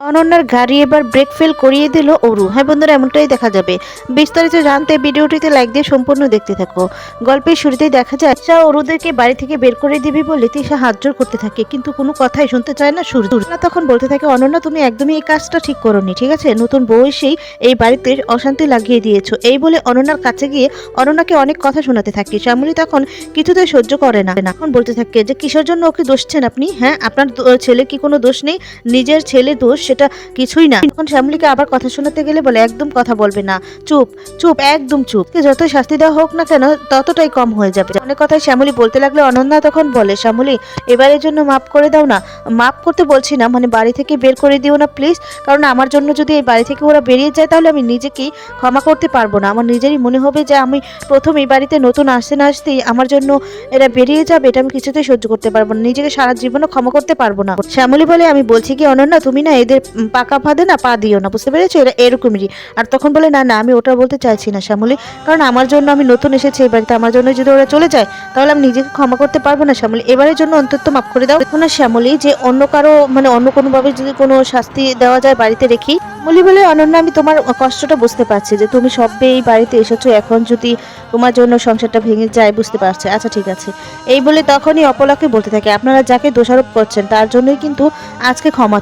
অনন্যার গাড়ি এবার ব্রেক ফেল করিয়ে দিল অরু। হ্যাঁ বন্ধুরা, এমনটাই দেখা যাবে। বিস্তারিত জানতে ভিডিওটিতে লাইক দিয়ে সম্পূর্ণ দেখতে থাকো। গল্পের শুরুতেই দেখা যায় তিশা অরুদেরকে বাড়ি থেকে বের করে দিবি বলে তিশা হাত জোর করতে থাকে, কিন্তু কোনো কথাই শুনতে চায় না সুর। তখন বলতে থাকে, অনন্যা তুমি একদমই এই কাজটা ঠিক করোনি, ঠিক আছে? নতুন বউ এসেই এই বাড়িতে অশান্তি লাগিয়ে দিয়েছো। এই বলে অনন্যার কাছে গিয়ে অনন্যাকে অনেক কথা শোনাতে থাকে। শ্যামলী তখন কিছুতেই সহ্য করে না। এখন বলতে থাকে যে কিসের জন্য ওকে দোষছেন আপনি? হ্যাঁ, আপনার ছেলে কি কোনো দোষ নেই? নিজের ছেলে দোষ সেটা কিছুই না। তখন শ্যামলীকে আবার কথা শোনাতে গেলে বলে একদম কথা বলবে না, চুপ চুপ, একদম চুপ। যত শাস্তি দেওয়া হোক না কেন ততটাই কম হয়ে যাবে। অনেক কথাই শ্যামলী বলতে লাগলে অনন্যা তখন বলে, শ্যামলী এবারের জন্য মাফ করে দাও না। মাফ করতে বলছি না, মানে বাড়ি থেকে বের করে দিও না প্লিজ। কারণ আমার জন্য যদি এই বাড়ি থেকে ওরা বেরিয়ে যায় তাহলে আমি নিজেকেই ক্ষমা করতে পারবো না। আমার নিজেরই মনে হবে যে আমি প্রথম এই বাড়িতে নতুন আসতে না আসতেই আমার জন্য এরা বেরিয়ে যাবে, এটা আমি কিছুতেই সহ্য করতে পারবো না। নিজেকে সারা জীবনও ক্ষমা করতে পারবো না। শ্যামলী বলে, আমি বলছি কি অনন্যা, তুমি না এদের পাকা ফাঁদে না পা দিও না, বুঝতে পেরেছো? এরা এরকমই। আর তখন বলে, না না, আমি ওটা বলতে চাইছি না শ্যামলী, কারণ আমার জন্য আমি নতুন এসেছি এই বাড়িতে, আমার জন্য যদি ওরা চলে যায় তাহলে আমি নিজেকে ক্ষমা করতে পারবো না। শ্যামলী এবারের জন্য অন্তত মাফ করে দাও। দেখো না শ্যামলী, যে অন্য কারো মানে অন্য কোনো ভাবে যদি কোনো শাস্তি দেওয়া যায় বাড়িতে রেখি। শ্যামলী বলে, অনন্যা আমি তোমার কষ্টটা বুঝতে পারছি যে তুমি সবে এই বাড়িতে এসেছো, এখন যদি তোমার জন্য সংসারটা ভেঙে যায় বুঝতে পারছি। আচ্ছা ঠিক আছে। এই বলে তখনই অপলাকে বলতে থাকে, আপনারা যাকে দোষারোপ করছেন তার জন্যই কিন্তু আজকে ক্ষমা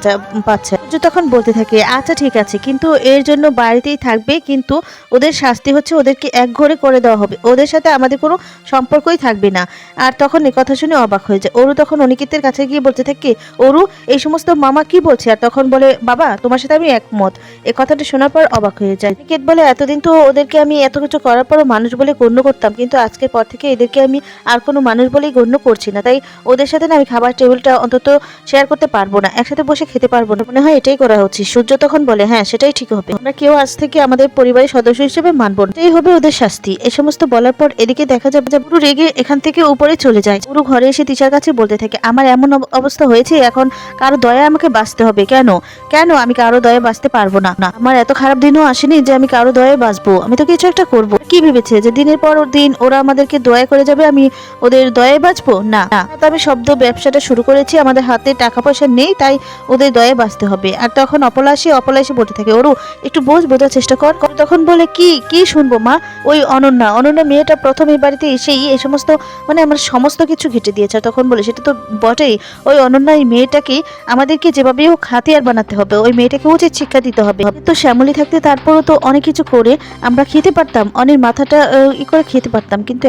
পাচ্ছে। তখন বলতে থাকে, আচ্ছা ঠিক আছে, কিন্তু এর জন্য বাড়িতেই থাকবে, কিন্তু ওদের শাস্তি হচ্ছে ওদেরকে একঘরে করে দেওয়া হবে, ওদের সাথে আমাদের কোনো সম্পর্কই থাকবে না। আর তখন এই কথা শুনে অবাক হয়ে যায় অরু। তখন অনিকেতের কাছে গিয়ে বলতে থাকে, অরু এই সমস্ত মামা কি বলছে? আর তখন বলে, বাবা তোমার সাথে আমি একমত। এই কথাটা শোনার পর অবাক হয়ে যায় অনিকেত। বলে, এতদিন তো ওদেরকে আমি এত কিছু করার পরও মানুষ বলে গণ্য করতাম, কিন্তু আজকের পর থেকে এদেরকে আমি আর কোনো মানুষ বলেই গণ্য করছি না। তাই ওদের সাথে না আমি খাবার টেবিলটা অন্তত শেয়ার করতে পারবো না, একসাথে বসে খেতে পারবো না। মনে হয় এটাই করা উচিত। সূর্য তখন বলে, হ্যাঁ সেটাই ঠিক হবে, আমরা কেউ আজ থেকে আমাদের পরিবারের সদস্য হিসেবে মানব না, এটাই হবে ওদের শাস্তি। এই সমস্ত বলার পর এদিকে দেখা যাবে যে পুরো রেগে এখান থেকে উপরে চলে যায়। পুরো ঘরে এসে তিশার কাছে বলতে থাকে, আমার এমন অবস্থা হয়েছে, এখন কারো দয়া আমাকে বাঁচতে হবে। কেন কেন আমি কারো দয়া বাঁচতে পারবো না? আমার এত খারাপ দিনও আসেনি যে আমি কারো দয়ায় বাঁচবো। আমি তো কিছু একটা করবো। কি ভেবেছে যে দিনের পর দিন ওরা আমাদেরকে দয়া করে যাবে, আমি ওদের দয়ায় বাঁচবো? না, তো আমি শব্দ ব্যবসাটা শুরু করেছি, আমাদের হাতে টাকা পয়সা নেই, তাই ওদের দয়ায় বাঁচতে হবে। আর তখন অপলা এসে বলতে থাকে, ওরু একটু বোঝার চেষ্টা কর। তখন বলে, কি কি শুনবো মা? ওই অনন্যা মেয়েটা প্রথম এই বাড়িতে এসেই এই সমস্ত মানে আমার সমস্ত কিছু ঘেটে দিয়েছে। তখন বলে, সেটা তো বটেই, ওই অনন্যা এই মেয়েটাকে আমাদেরকে যেভাবে হোক হাতিয়ার বানাতে হবে, ওই মেয়েটাকে উচিত শিক্ষা দিতে হবে। তো শ্যামলী থাকতে তারপরও তো অনেক কিছু করে আমরা খেতে পারতাম, অনেক মাথাটা করে খেতে পারতাম, কিন্তু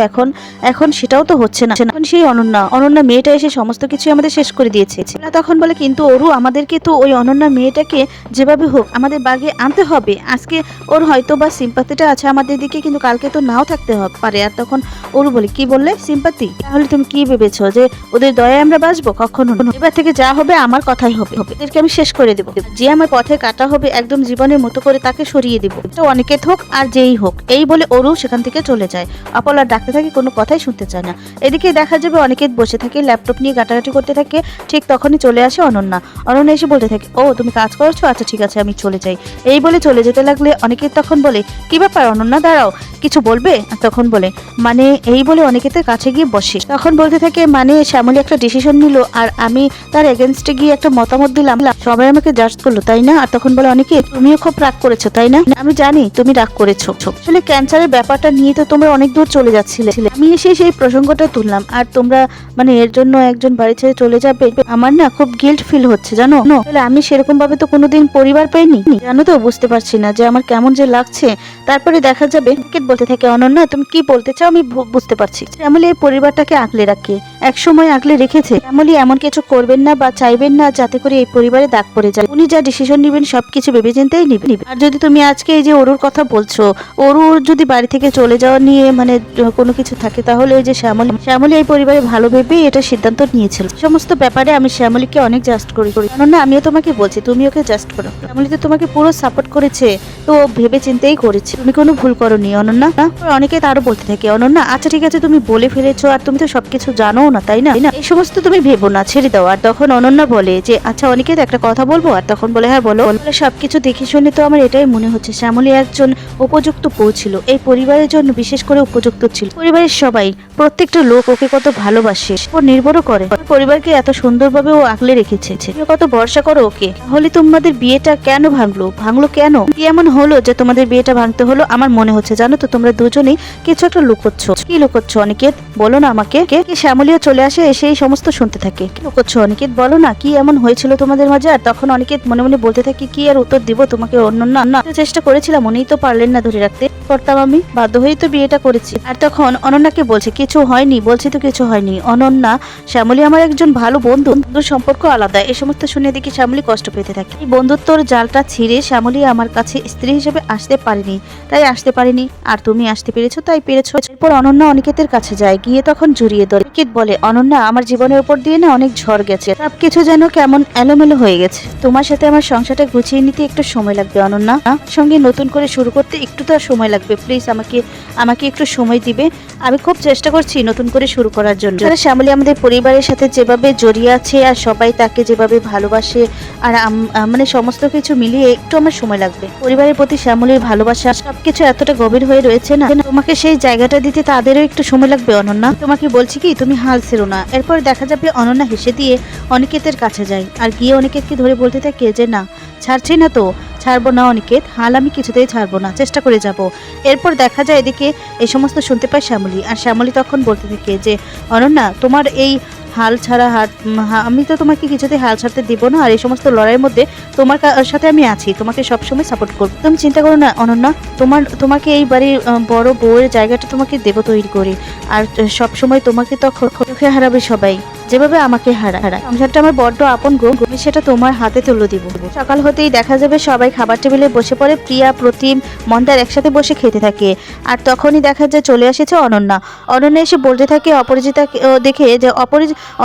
এখন সেটাও তো হচ্ছে না। এখন সেই অনন্যা মেয়েটা এসে সমস্ত কিছু আমাদের শেষ করে দিয়েছে। তখন বলে, কিন্তু অরু আমাদেরকে তো ওই অনন্যা মেয়েটাকে যেভাবে হোক আমাদের বাগে আনতে হবে। আজকে ওর হয়তো বা সিম্পাতিটা আছে আমাদের দিকে, কিন্তু কালকে তো নাও থাকতে পারে। আর তখন অরু বলে, কি বললে সিম্পাতি? তাহলে তুমি কি ভেবেছো যে ওদের দয়ায় আমরা বাঁচবো? কখনো না। এবার থেকে যা হবে আমার কথাই হবে, এদেরকে আমি শেষ করে দেবো। যে আমার পথে কাটা হবে একদম জীবনের মতো করে তাকে সরিয়ে দেবো, তো অনিকেত হোক আর যেই হোক। এই বলে অরু সেখান থেকে চলে যায়। অপলা ডাকতে থাকে, কোনো কথাই শুনতে চায় না। এদিকে দেখা যাবে অনিকেত বসে থাকে, ল্যাপটপ নিয়ে ঘাটাঘাটি করতে থাকে। ঠিক তখনই চলে আসে অনন্যা এসে বলতে থাকে, ও তুমি কাজ করছো, আচ্ছা ঠিক আছে আমি চলে যাই। এই বলে চলে যেতে লাগলে অনিকেত তখন বলে, কি ব্যাপার অনন্যা, দাঁড়াও, কিছু বলবে? আর তখন বলে, মানে এই বলে অনিকেতের কাছে গিয়ে বসে। তখন বলতে থাকে, মানে শ্যামলী একটা ডিসিশন নিল আর আমি তার এগেনস্টে গিয়ে একটা মতামত দিলাম, সবাই আমাকে জাজ করলো, তাই না? আর তখন বলে, অনিকেত তুমিও খুব রাগ করেছো তাই না? আমি জানি তুমি রাগ করেছো, আসলে ক্যান্সারের ব্যাপারটা নিয়ে তো তোমরা অনেক দূর চলে যাচ্ছিলে, আমি এসে সেই প্রসঙ্গটা তুললাম, আর তোমরা মানে এর জন্য একজন বাড়ি ছেড়ে চলে যাবে, আমার না খুব গিল্ট ফিল হচ্ছে জানো। তাহলে আমি সেরকম ভাবে তো কোনোদিন পরিবার পাইনি, জানো তো, বুঝতে পারছি না যে আমার কেমন যে লাগছে। তারপরে দেখা যাবে অনিকেত বলতে থাকে, অনন্যা তুমি কি বলতে চাও আমি বুঝতে পারছি। শ্যামলী এই পরিবারটাকে আগলে রাখে, এক সময় আগলে রেখেছে। শ্যামলী এমন কিছু করবেন না বা চাইবেন না যাতে করে এই পরিবারে দাগ পড়ে যায়। উনি যা ডিসিশন নেবেন সবকিছু ভেবেচিন্তেই নেবেন। আর যদি তুমি আজকে এই যে অরুর কথা বলছো, অরুর যদি বাড়ি থেকে চলে যাওয়া নিয়ে মানে কোনো কিছু থাকে, তাহলে ওই যে শ্যামলী এই পরিবারে ভালো ভেবেই এটা সিদ্ধান্ত নিয়েছিল। সমস্ত ব্যাপারে আমি শ্যামলীকে অনেক জাস্ট করি, না আমিও তোমাকে বলছি তুমি ওকে জাস্ট করো। শ্যামলী তো তোমাকে পুরো সাপোর্ট করেছে, তো ভেবে চিন্তেই করেছে, তুমি কোনো ভুল করোনি অনন্যা। অনেকে তারও বলতে থাকে, অনন্যা আচ্ছা ঠিক আছে তুমি বলে ফেলেছো, আর তুমি তো সবকিছু জানো না তাই না, এই সমস্ত তুমি ভেবো না, ছেড়ে দাও। আর তখন অনন্যা বলে যে, আচ্ছা অনিকেত একটা কথা বলবো? আর তখন বলে, হ্যাঁ বলো। সবকিছু দেখে শুনে তো আমার এটাই মনে হচ্ছে শ্যামলী একজন উপযুক্ত বউ ছিল, এই পরিবারের জন্য বিশেষ করে উপযুক্ত ছিল। পরিবারের সবাই প্রত্যেকটা লোক ওকে কত ভালোবাসে, ওর নির্ভরও করে, পরিবারকে এত সুন্দরভাবে ও আগলে রেখেছে, কত ভরসা করো ওকে। হলে তোমাদের বিয়েটা কেন ভাঙলো কেন? কি এমন হলো যে তোমাদের বিয়েটা ভাঙতে হলো? আমার মনে হচ্ছে জানো তো তোমরা দুজনেই কিছু একটা লুকোচ্ছ। কি লুকোচ্ছ অনিকেত, বলো না আমাকে। শ্যামলীও চলে আসে, এসে এই সমস্ত শুনতে থাকে। কি লুকোচ্ছ অনিকেত, বলো না কি এমন হয়েছিল তোমাদের মাঝে? আর তখন অনিকেত মনে মনে বলতে থাকে কি আর উত্তর দিব তোমাকে অনন্যা, চেষ্টা করেছিলাম উনিই তো পারলেন না ধরে রাখতে, করতাম আমি, বাধ্য হয়েই তো বিয়েটা করেছি। আর তখন অনন্যাকে বলছে কিছু হয়নি, বলছি তো কিছু হয়নি অনন্যা, শ্যামলী আমার একজন ভালো বন্ধু, সম্পর্ক আলাদা। এই সমস্ত শুনে দেখি শ্যামলী কষ্ট পেতে থাকে। এই বন্ধুত্বর জালটা ছিঁড়ে শ্যামলী আমার কাছে স্ত্রী হিসেবে আসতে পারেনি, তাই আসতে পারিনি, আর তুমি আসতে পেরেছো তাই পেরেছো। এরপর অনন্যা অনিকেতের কাছে যায়, গিয়ে তখন জড়িয়ে ধরে। অনিকেত বলে অনন্যা আমার জীবনের উপর দিয়ে না অনেক ঝড় গেছে, সবকিছু যেন কেমন এলোমেলো হয়ে গেছে, তোমার সাথে আমার সংসারটা গুছিয়ে নিতে একটু সময় লাগবে অনন্যা, সঙ্গে নতুন করে শুরু করতে একটু তো সময় লাগবে, প্লিজ আমাকে একটু সময় দিবে, আমি খুব চেষ্টা করছি নতুন করে শুরু করার জন্য। শ্যামলী আমাদের পরিবারের সাথে যেভাবে জড়িয়ে আছে আর সবাই তাকে যেভাবে ভালোবাসে, আর মানে সমস্ত কিছু মিলিয়ে একটু আমার সময় লাগবে। পরিবারের প্রতি শ্যামলীর ভালোবাসা সবকিছু এতটা গভীর হয়ে রয়েছে না, তোমাকে সেই জায়গাটা দিতে তাদেরও একটু সময় লাগবে অনন্যা, তোমাকে বলছি কি তুমি হাল ছেড়ো না। এরপর দেখা যাবে অনন্যা হেসে দিয়ে অনিকেতের কাছে যায়, আর গিয়ে অনিকেতকে ধরে বলতে থাকে যে না ছাড়ছি না তো, ছাড়বো না অনিকেত, হাল আমি কিছুতেই ছাড়বো না, চেষ্টা করে যাব। এরপর দেখা যায় এদিকে এই সমস্ত শুনতে পায় শ্যামলী, আর শ্যামলী তখন বলতে থাকে যে অনন্যা তোমার এই হাল ছাড়া আমি তো তোমাকে কিছুতেই হাল ছাড়তে দিব না, আর এই সমস্ত লড়াইয়ের মধ্যে তোমার সাথে আমি আছি, তোমাকে সবসময় সাপোর্ট করবো, তুমি চিন্তা করো না অনন্যা, তোমাকে এই বাড়ির বড় বউয়ের জায়গাটা তোমাকে দেব তৈরি করে, আর সবসময় তোমাকে তখন চোখে হারাবে সবাই, যেভাবে আমাকে হারা সংসারটা আমার বড্ড আপন গো, আমি সেটা তোমার হাতে তুলে দিব। সকাল হতেই দেখা যাবে সবাই খাবার টেবিলে বসে পড়ে, প্রিয়া প্রতিম মন্দার একসাথে বসে খেতে থাকে। আর তখনই দেখা যায় চলে এসেছে অনন্যা এসে বলতে থাকে অপরাজিতা দেখে যে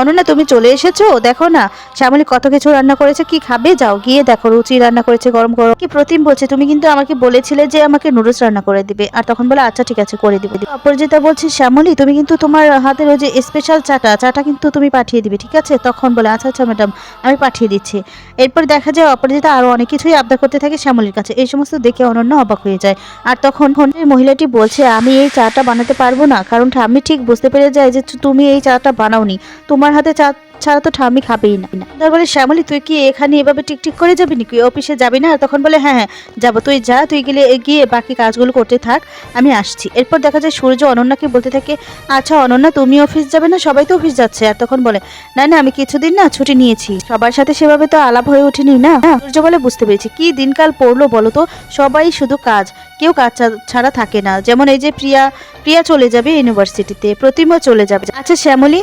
অনন্যা তুমি চলে এসেছো, দেখো না শ্যামলী কত কিছু রান্না করেছে, কি খাবে, যাও গিয়ে দেখো, রুচি রান্না করেছে গরম গরম। কি প্রতিম বলছে তুমি কিন্তু আমাকে বলেছিলে যে আমাকে নুডলস রান্না করে দিবে, আর তখন বলে আচ্ছা ঠিক আছে করে দিবে। অপরাজিতা বলছে শ্যামলী তুমি কিন্তু তোমার হাতের ওই যে স্পেশাল চাটা কিন্তু তুমি পাঠিয়ে দিবে, ঠিক আছে? তখন বলে আচ্ছা আচ্ছা ম্যাডাম আমি পাঠিয়ে দিচ্ছি। এরপর দেখা যায় অপরাজিতা আরো অনেক কিছুই আবদার করতে থাকে শ্যামলীর কাছে, এই সমস্ত দেখে অনন্যা অবাক হয়ে যায়। আর তখন মহিলাটি বলছে আমি এই চাটা বানাতে পারবো না, কারণ আমি ঠিক বুঝতে পেরে যাই যে তুমি এই চাটা বানাওনি, তোমার হাতে চা ছাড়া তো ঠামি খাবেই না। তারপরে শ্যামলী তুই কি এখানে এভাবে টিকটিক করে যাবি নাকি, অফিসে যাবি না? তখন বলে হ্যাঁ হ্যাঁ যাবো, তুই যা, তুই গিয়ে বাকি কাজগুলো করতে থাক, আমি আসছি। এরপর দেখা যায় সূর্য অনন্যাকে বলতে থাকে আচ্ছা অনন্যা তুমি অফিস যাবে না, সবাই তো অফিস যাচ্ছে। আর তখন বলে না না আমি কিছুদিন না ছুটি নিয়েছি, সবার সাথে সেভাবে তো আলাপ হয়ে ওঠেনি না। সূর্য বলে বুঝতে পেরেছি, কি দিনকাল পড়লো বলো তো, সবাই শুধু কাজ, কেউ কাজ ছাড়া থাকে না। যেমন এই যে প্রিয়া চলে যাবে ইউনিভার্সিটিতে, প্রতিমা চলে যাবে। আচ্ছা শ্যামলী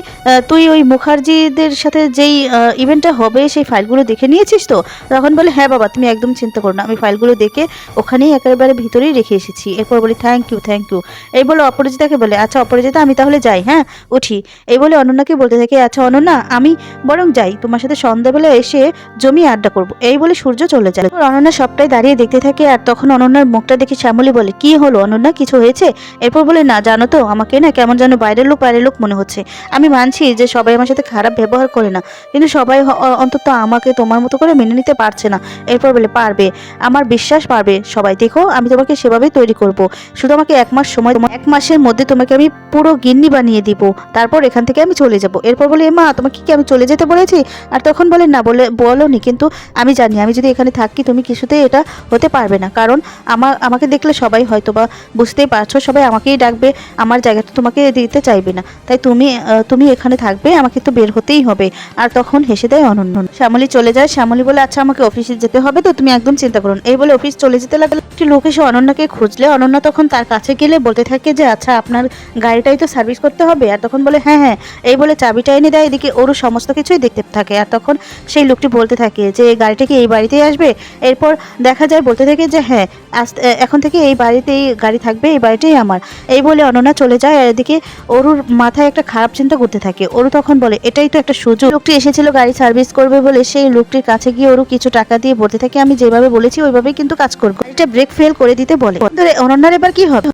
তুই ওই মুখার্জিদের সাথে যেই ইভেন্টটা হবে সেই ফাইলগুলো দেখে নিয়েছিস তো? তখন বলে হ্যাঁ বাবা তুমি একদম চিন্তা করো না, আমি ফাইলগুলো দেখে ওখানেই একেবারে ভিতরেই রেখে এসেছি। এরপর বলি থ্যাংক ইউ। এই বলে অপরাজিতাকে বলে আচ্ছা অপরাজিতা আমি তাহলে যাই, হ্যাঁ উঠি। এই বলে অনন্যাকে বলতে থাকে আচ্ছা অনন্যা আমি বরং যাই, তোমার সাথে সন্ধ্যাবেলা এসে জমি আড্ডা করবো। এই বলে সূর্য চলে যায়। অনন্যা সবটাই দাঁড়িয়ে দেখতে থাকে, আর তখন অনন্যার মুখটা দেখে শ্যামলী বলে কি হলো অনন্যা, কিছু হয়েছে? এরপর বলে না জানো তো আমাকে না কেমন যেন বাইরের লোক মনে হচ্ছে, আমি মানছি যে সবাই আমার সাথে খারাপ ব্যবহার করে না, কিন্তু সবাই অন্তত আমাকে তোমার মতো করে মেনে নিতে পারছে না। এরপর বলে পারবে, আমার বিশ্বাস পারবে সবাই, দেখো আমি তোমাকে সেভাবেই তৈরি করব, শুধু আমাকে 1 মাস সময়, 1 মাসের মধ্যে তোমাকে আমি পুরো গিন্নি বানিয়ে দিব, তারপর এখান থেকে আমি চলে যাব। এরপর বলে মা তোমাকে কি আমি চলে যেতে বলেছি? আর তখন বলে না বলোনি, কিন্তু আমি জানি আমি যদি এখানে থাকি তুমি কিছুতেই এটা হতে পারবে না, কারণ আমাকে দেখলে সবাই হয়তো বা বুঝতেই পারছো সবাই আমাকেই ডাকবে, আমার জায়গাটা তোমাকে দিতে চাইবে না, তাই তুমি এখানে থাকবে, আমাকে তো বের হতেই হবে। আর তখন হেসে দেয় অনন্য। শ্যামলী চলে যায়, শ্যামলী বলে আচ্ছা আমাকে অফিসে যেতে হবে তো তুমি একদম চিন্তা করুন। এই বলে অফিস চলে যেতে লাগলো। একটি লোক এসে অনন্যাকে খুঁজলে অনন্যা তখন তার কাছে গেলে বলতে থাকে যে আচ্ছা আপনার গাড়িটাই তো সার্ভিস করতে হবে। আর তখন বলে হ্যাঁ এই বলে চাবিটা এনে দেয়। এদিকে ওরও সমস্ত কিছুই দেখতে থাকে, আর তখন সেই লোকটি বলতে থাকে যে গাড়িটা কি এই বাড়িতেই আসবে? এরপর দেখা যায় বলতে থাকে যে হ্যাঁ এখন থেকে এই বাড়িতেই গাড়ি থাকবে, এই বাড়িটাই আমার। এই বলে অনন্যা চলে যায়, আর এদিকে ওরুর মাথায় একটা খারাপ চিন্তা করতে থাকে। ওরু তখন বলে এটাই তো একটা সুযোগ, লোকটি এসেছিল গাড়ি সার্ভিস করবে বলে, সেই লোকটির কাছে গিয়ে ওরু কিছু টাকা দিয়ে বলতে থাকে আমি যেভাবে বলেছি ওইভাবেই কিন্তু কাজ করবো, গাড়িটা ব্রেক ফেল করে দিতে বলে। অনন্যার এবার কি হবে?